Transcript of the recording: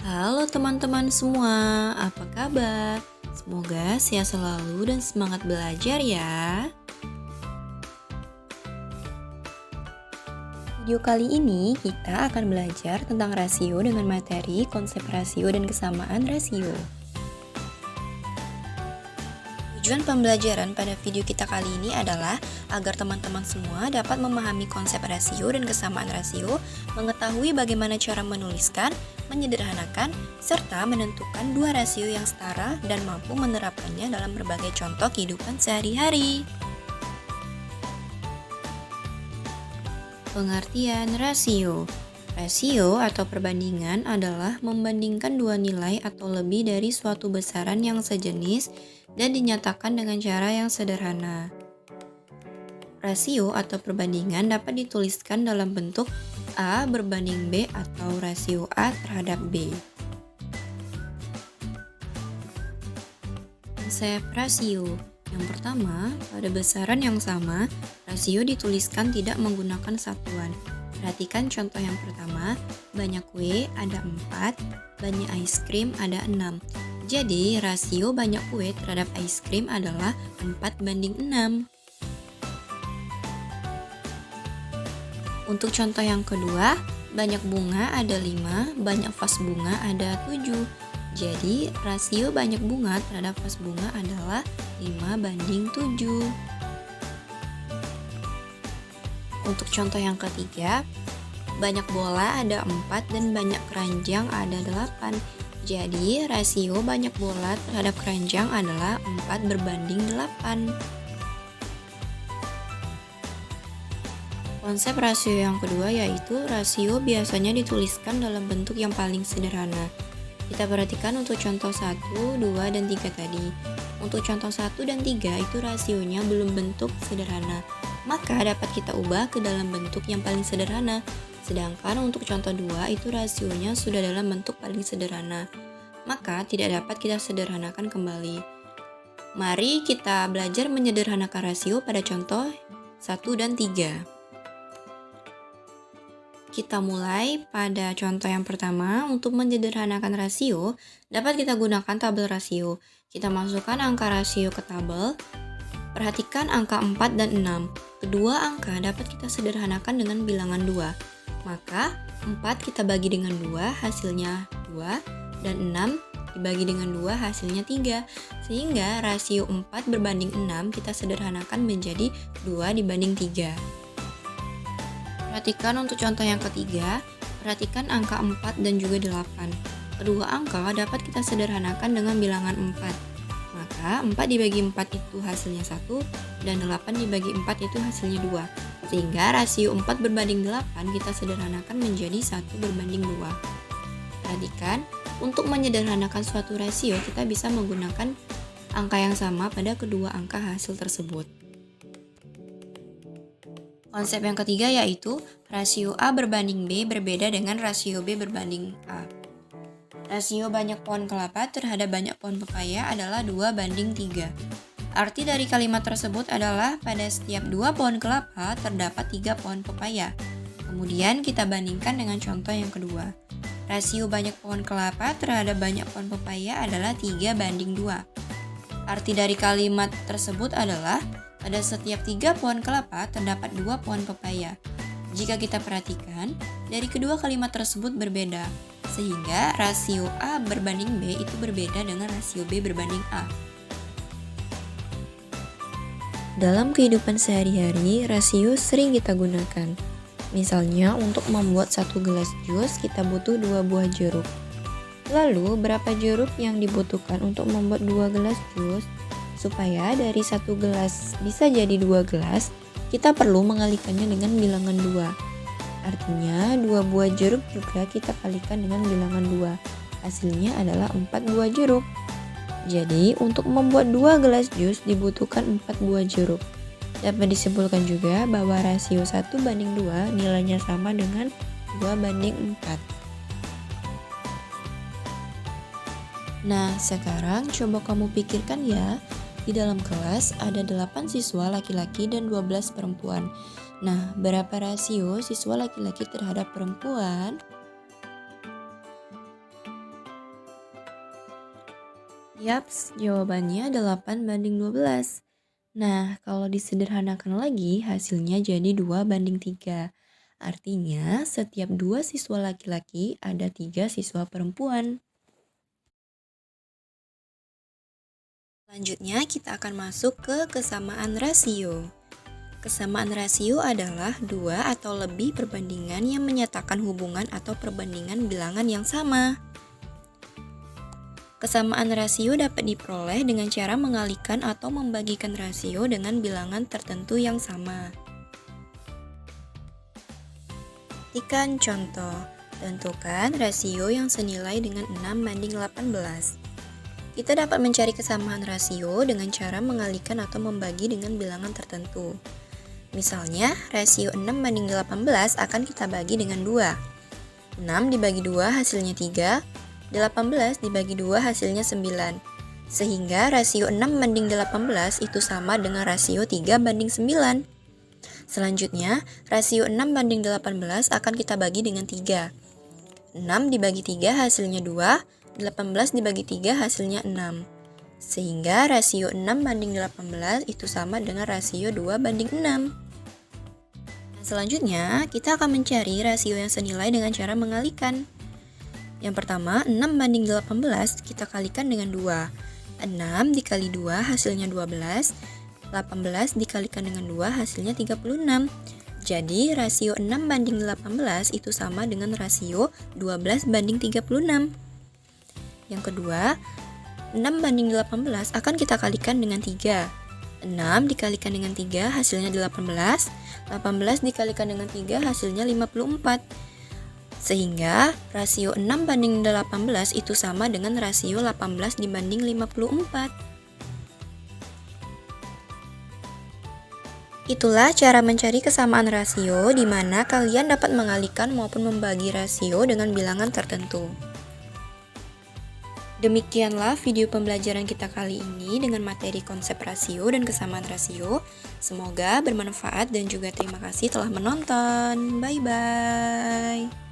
Halo teman-teman semua, apa kabar? Semoga sehat selalu dan semangat belajar ya. Video kali ini kita akan belajar tentang rasio dengan materi konsep rasio dan kesamaan rasio. Tujuan pembelajaran pada video kita kali ini adalah agar teman-teman semua dapat memahami konsep rasio dan kesamaan rasio, mengetahui bagaimana cara menuliskan, menyederhanakan, serta menentukan dua rasio yang setara dan mampu menerapkannya dalam berbagai contoh kehidupan sehari-hari. Pengertian rasio. Rasio atau perbandingan adalah membandingkan dua nilai atau lebih dari suatu besaran yang sejenis dan dinyatakan dengan cara yang sederhana. Rasio atau perbandingan dapat dituliskan dalam bentuk A berbanding B atau rasio A terhadap B. Konsep rasio. Yang pertama, pada besaran yang sama, rasio dituliskan tidak menggunakan satuan. Perhatikan contoh yang pertama, banyak kue ada 4, banyak es krim ada 6. Jadi, rasio banyak kue terhadap es krim adalah 4:6. Untuk contoh yang kedua, banyak bunga ada 5, banyak vas bunga ada 7. Jadi, rasio banyak bunga terhadap vas bunga adalah 5:7. Untuk contoh yang ketiga, banyak bola ada 4 dan banyak keranjang ada 8. Jadi, rasio banyak bola terhadap keranjang adalah 4:8. Konsep rasio yang kedua yaitu rasio biasanya dituliskan dalam bentuk yang paling sederhana. Kita perhatikan untuk contoh 1, 2, dan 3 tadi. Untuk contoh 1 dan 3 itu rasionya belum bentuk sederhana, maka dapat kita ubah ke dalam bentuk yang paling sederhana. Sedangkan untuk contoh 2 itu rasionya sudah dalam bentuk paling sederhana, maka tidak dapat kita sederhanakan kembali. Mari kita belajar menyederhanakan rasio pada contoh 1 dan 3. Kita mulai pada contoh yang pertama. Untuk menyederhanakan rasio, dapat kita gunakan tabel rasio. Kita masukkan angka rasio ke tabel. Perhatikan angka 4 dan 6. Kedua angka dapat kita sederhanakan dengan bilangan 2. Maka 4 kita bagi dengan 2, hasilnya 2, dan 6 dibagi dengan 2, hasilnya 3. Sehingga rasio 4 berbanding 6 kita sederhanakan menjadi 2:3. Perhatikan untuk contoh yang ketiga, perhatikan angka 4 dan juga 8. Kedua angka dapat kita sederhanakan dengan bilangan 4. Maka 4 dibagi 4 itu hasilnya 1, dan 8 dibagi 4 itu hasilnya 2. Sehingga rasio 4 berbanding 8 kita sederhanakan menjadi 1:2. Perhatikan, untuk menyederhanakan suatu rasio kita bisa menggunakan angka yang sama pada kedua angka hasil tersebut. Konsep yang ketiga yaitu rasio A berbanding B berbeda dengan rasio B berbanding A. Rasio banyak pohon kelapa terhadap banyak pohon pepaya adalah 2:3. Arti dari kalimat tersebut adalah pada setiap 2 pohon kelapa terdapat 3 pohon pepaya. Kemudian kita bandingkan dengan contoh yang kedua. Rasio banyak pohon kelapa terhadap banyak pohon pepaya adalah 3:2. Arti dari kalimat tersebut adalah pada setiap 3 pohon kelapa terdapat 2 pohon pepaya. Jika kita perhatikan, dari kedua kalimat tersebut berbeda, sehingga rasio A berbanding B itu berbeda dengan rasio B berbanding A. Dalam kehidupan sehari-hari, rasio sering kita gunakan. Misalnya, untuk membuat 1 gelas jus, kita butuh 2 buah jeruk. Lalu, berapa jeruk yang dibutuhkan untuk membuat 2 gelas jus? Supaya dari 1 gelas bisa jadi 2 gelas, kita perlu mengalikannya dengan bilangan 2. Artinya 2 buah jeruk juga kita kalikan dengan bilangan 2. Hasilnya adalah 4 buah jeruk. Jadi untuk membuat 2 gelas jus dibutuhkan 4 buah jeruk. Dapat disimpulkan juga bahwa rasio 1:2 nilainya sama dengan 2:4. Nah, sekarang coba kamu pikirkan ya. Di dalam kelas ada 8 siswa laki-laki dan 12 perempuan. Nah, berapa rasio siswa laki-laki terhadap perempuan? Yaps, jawabannya 8:12. Nah, kalau disederhanakan lagi, hasilnya jadi 2:3. Artinya, setiap 2 siswa laki-laki ada 3 siswa perempuan. Selanjutnya, kita akan masuk ke kesamaan rasio. Kesamaan rasio adalah 2 atau lebih perbandingan yang menyatakan hubungan atau perbandingan bilangan yang sama. Kesamaan rasio dapat diperoleh dengan cara mengalihkan atau membagikan rasio dengan bilangan tertentu yang sama. Perhatikan contoh. Tentukan rasio yang senilai dengan 6:18. Kita dapat mencari kesamaan rasio dengan cara mengalihkan atau membagi dengan bilangan tertentu. Misalnya, rasio 6:18 akan kita bagi dengan 2. 6 dibagi 2 hasilnya 3, 18 dibagi 2 hasilnya 9. Sehingga rasio 6:18 itu sama dengan rasio 3:9. Selanjutnya, rasio 6:18 akan kita bagi dengan 3. 6 dibagi 3 hasilnya 2, 18 dibagi 3 hasilnya 6. Sehingga rasio 6:18 itu sama dengan rasio 2:6. Selanjutnya, kita akan mencari rasio yang senilai dengan cara mengalihkan. Yang pertama, 6:18 kita kalikan dengan 2. 6 dikali 2 hasilnya 12. 18 dikalikan dengan 2 hasilnya 36. Jadi, rasio 6:18 itu sama dengan rasio 12:36. Yang kedua, 6:18 akan kita kalikan dengan 3. 6 dikalikan dengan 3 hasilnya 18. 18 dikalikan dengan 3 hasilnya 54. Sehingga rasio 6:18 itu sama dengan rasio 18:54. Itulah cara mencari kesamaan rasio di mana kalian dapat mengalihkan maupun membagi rasio dengan bilangan tertentu. Demikianlah video pembelajaran kita kali ini dengan materi konsep rasio dan kesamaan rasio. Semoga bermanfaat dan juga terima kasih telah menonton. Bye-bye.